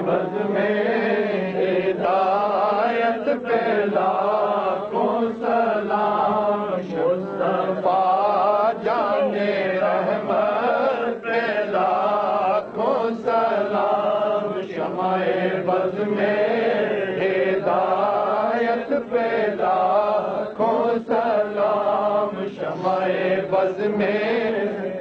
بز میں ہدایت پہ لاکھوں سلام، مصطفیٰ جان رحمت پہ لاکھوں سلام، شمع بز میں ہدایت پہ لاکھوں سلام، شمع بز میں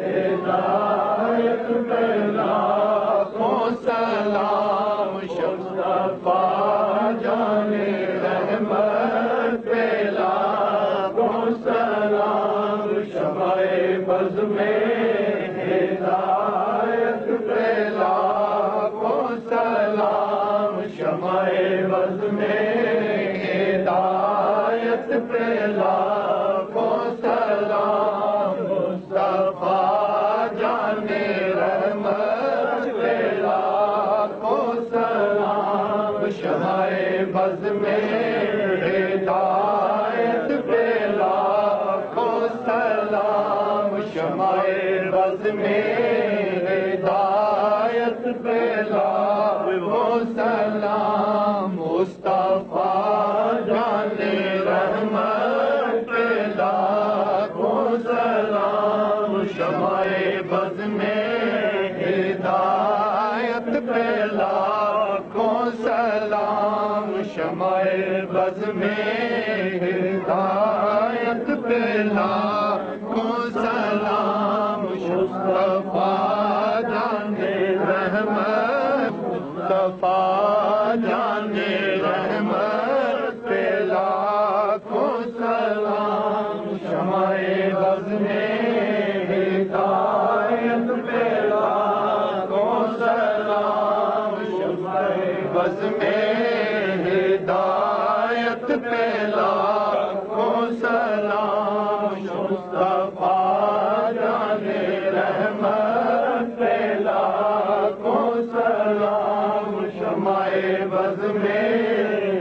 ہدایت پہ لاکھوں سلام، مصطفیٰ جان رحمت پہ لاکھوں سلام، شمع بز میں ہدایت پہ لاکھوں سلام، شمع بز میں ہدایت پہ لاکھوں سلام، مصطفیٰ جان رحمت پہ لاکھوں سلام، شمع بز میں ہدایت پہ لاکھوں سلام، شمع بز میں ہدایت پہ لاکھوں سلام، مصطفیٰ جان رحمت پہ لاکھوں سلام، شمع بز میں ہدایت پہ لاکھوں سلام، شمع بز میں ہدایت پہ لاکھوں سلام، مصطفیٰ جان رحمت، مصطفیٰ جان رحمت پہ لاکھوں سلام، شمع بز میں ہدایت پہ لاکھوں سلام، شمع بز میں ہدایت پہ لاکھوں سلام، مصطفیٰ جان رحمت پہ لاکھوں سلام، شمع بز میں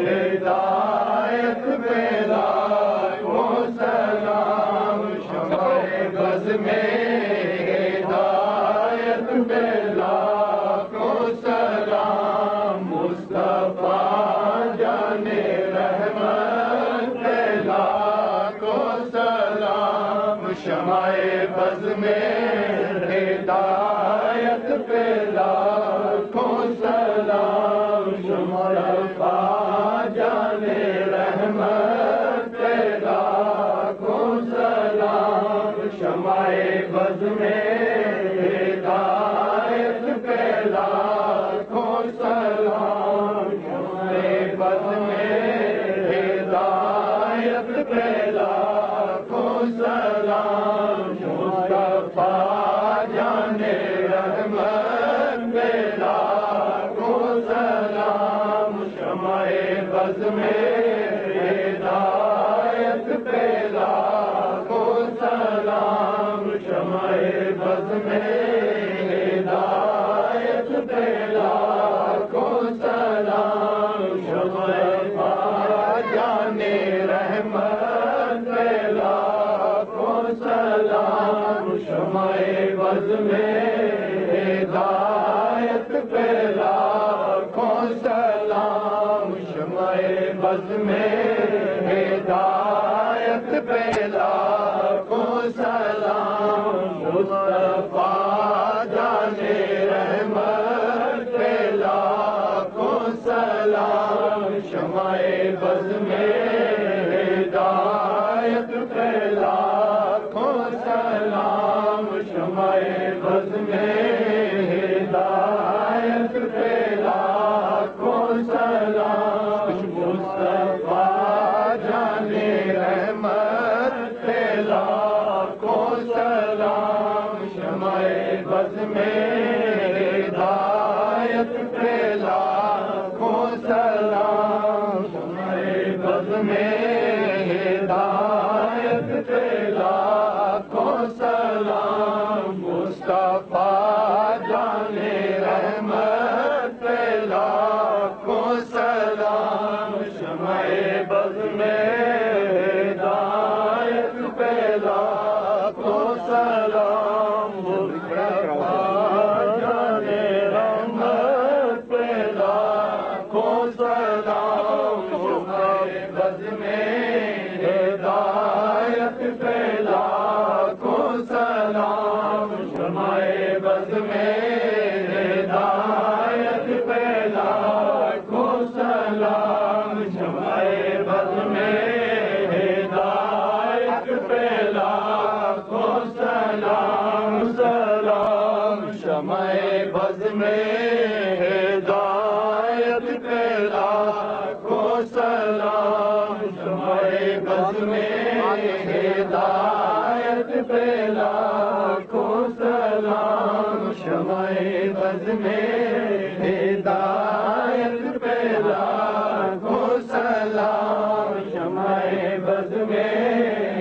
ہدایت پہ لاکھوں سلام، شمع بز میں ہدایت پہ لاکھوں سلام، مصطفیٰ جان رحمت پہ لاکھوں سلام، شمع بز میں ہدایت پہ لاکھوں سلام، مصطفیٰ جان رحمت پہ لاکھوں سلام، شمع بز میں ہدایت پہ لاکھوں سلام، شمع بز میں ہدایت پہ لاکھوں سلام، مصطفیٰ جان رحمت پہ لاکھوں سلام، شمع بز میں ہدایت پہ لاکھوں سلام، شمع بز میں ہدایت پہ لاکھوں سلام، مصطفیٰ جان رحمت پہ لاکھوں سلام، شمع بز میں ہدایت پہ لاکھوں سلام، شمع بز میں ہدایت پہ لاکھوں سلام، مصطفیٰ جان رحمت پہ لاکھوں سلام، شمع بز میں ہدایت پہ لاکھوں سلام، شمع بز میں ہدایت پہ لاکھوں سلام، مصطفیٰ جان رحمت پہ لاکھوں سلام، شمع بز میں ہدایت پہ لاکھوں سلام، شمع بز میں ہدایت پہ لاکھوں سلام، مصطفیٰ جان رحمت پہ لاکھوں سلام، شمع بز میں ہدایت پہ لاکھوں سلام، مصطفیٰ جان رحمت پہ لاکھوں سلام بز میں ہدایت پہ لاکھوں سلام شمع بز میں ہدایت پہ لاکھوں سلام شمع بز میں ہدایت پہ لاکھوں سلام سلام شمع بز میں ہدایت پہ لاکھوں سلام شمع بز میں ہدایت پہ لاکھوں سلام شمع بز میں ہدایت پہ لاکھوں سلام شمع بز میں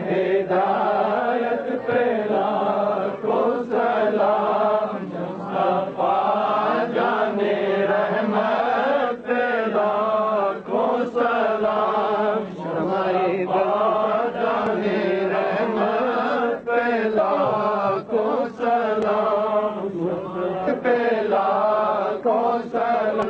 ہدایت پہ لاکھوں سلام مصطفیٰ جان رحمت پہ لاکھوں سلام شمع جان رحمت پہ لاکھوں سلام پہ لاکھوں سلام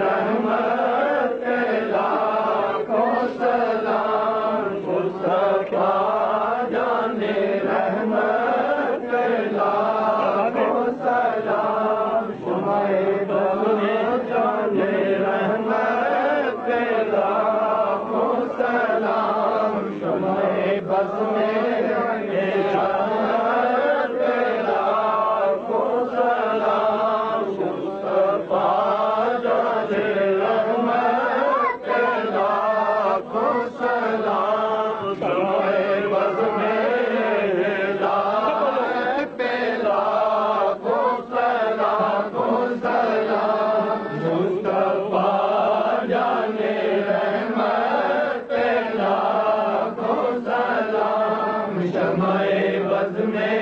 رحمت پہ لاکھوں سلام مصطفیٰ جان رحمت پہ لاکھوں سلام شمع بز میں جان رحمت پہ لاکھوں سلام شمع بز میں ہدایت پہ لاکھوں سلام مصطفیٰ جان رحمت پہ لاکھوں سلام شمع بز میں ہدایت پہ لاکھوں سلام مصطفیٰ جان رحمت پہ لاکھوں سلام شمع بز میں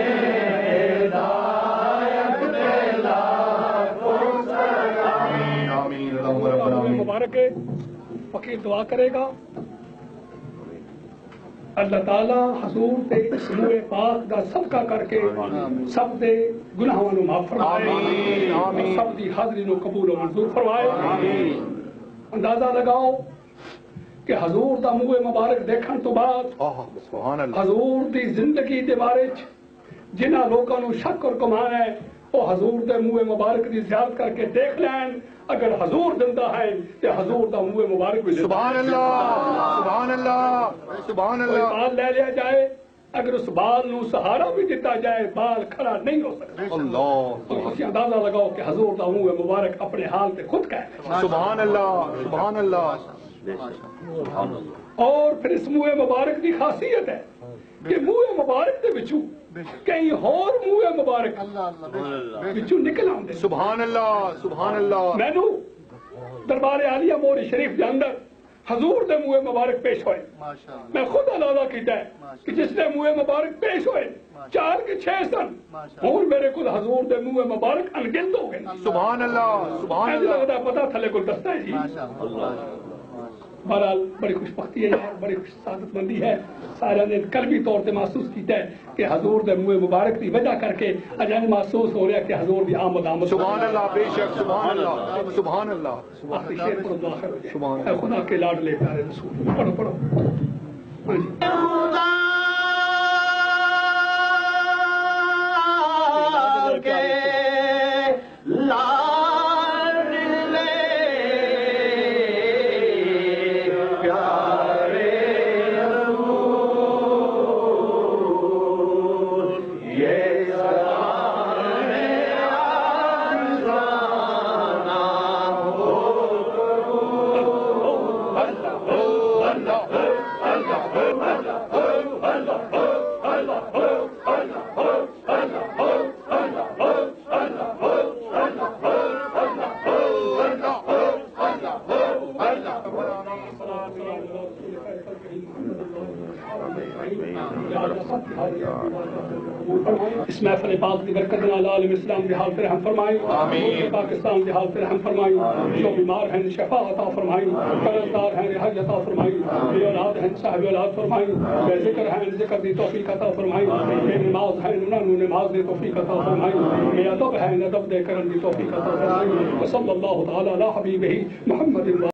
ہدایت پہ لاکھوں سلام آمین اللہم رب العالمین مبارک ہے فقیر دعا کرے گا اللہ تعالیٰ حضور تے اسمو پاک دا صدقہ کر کے سب دے گناہوں نو معاف فرمائے اور سب دی حاضری نو قبول و منظور فرمائے اندازہ لگاؤ کہ حضور دا منہ مبارک دیکھن تو بعد حضور دی زندگی دے بارے جنہ لوگوں نو شک اور گمان ہے وہ حضور دے منہ مبارک دی زیارت کر کے دیکھ لین اگر حضور زندہ ہے تو حضور دا منہ مبارک بھی سبحان اللہ سبحان اللہ سبحان کوئی اللہ بال لے لیا جائے اگر اس بال نو سہارا بھی دیتا جائے بال کھڑا نہیں ہو سکتا اللہ تو اسی اندازہ لگاؤ کہ حضور دا منہ مبارک اپنے حال پہ خود کہہ سبحان اللہ سبحان اللہ اور پھر اس منہ مبارک کی خاصیت ہے کہ منہ مبارک دے وچوں کئی اور منہ مبارک وچوں نکل آندے سبحان اللہ سبحان اللہ مینو دربار عالیہ موری شریف دے اندر حضور دے منہ مبارک پیش ہوئے میں خود اندازہ کیتا ہے کہ جس نے منہ مبارک پیش ہوئے 4 کے 6 سن اور میرے کو حضور دے منہ مبارک انگنت ہو گئے سبحان اللہ سبحان مجھے اللہ لگتا ہے پتہ تھلے کو دستا ہے جی بہرحال بڑی خوش بختی ہے بڑی خوش سعادت مندی ہے سارے نے قلبی طور سے محسوس کیتا ہے کہ حضور دے منہ مبارک کی وجہ کر کے اجان محسوس ہو رہا ہے کہ حضور دی آمد سبحان اللہ بے شک سبحان اللہ سبحان اللہ آخری شیر پر دعا کرو سبحان اے خدا کے لاڈلے پیارے رسول پڑھو پڑھو ہاں جی اس محفل پاک کی برکت نال عالم اسلام کی حالت رحم فرمائی، پاکستان کی حالت رحم فرمائی، جو بیمار ہیں شفا عطا فرمائی، قرضدار ہیں رہائی عطا فرمائی، بے اولاد ہیں صاحب اولاد فرمائی، بے ذکر ہیں ذکر دی توفیق عطا فرمائی، بے نماز ہیں انہوں نے نماز دی توفیق عطا فرمائی، بے ادب ہیں ادب دے کرن دی توفیق عطا فرمائی، وصلی اللہ تعالی علی حبیبہ محمد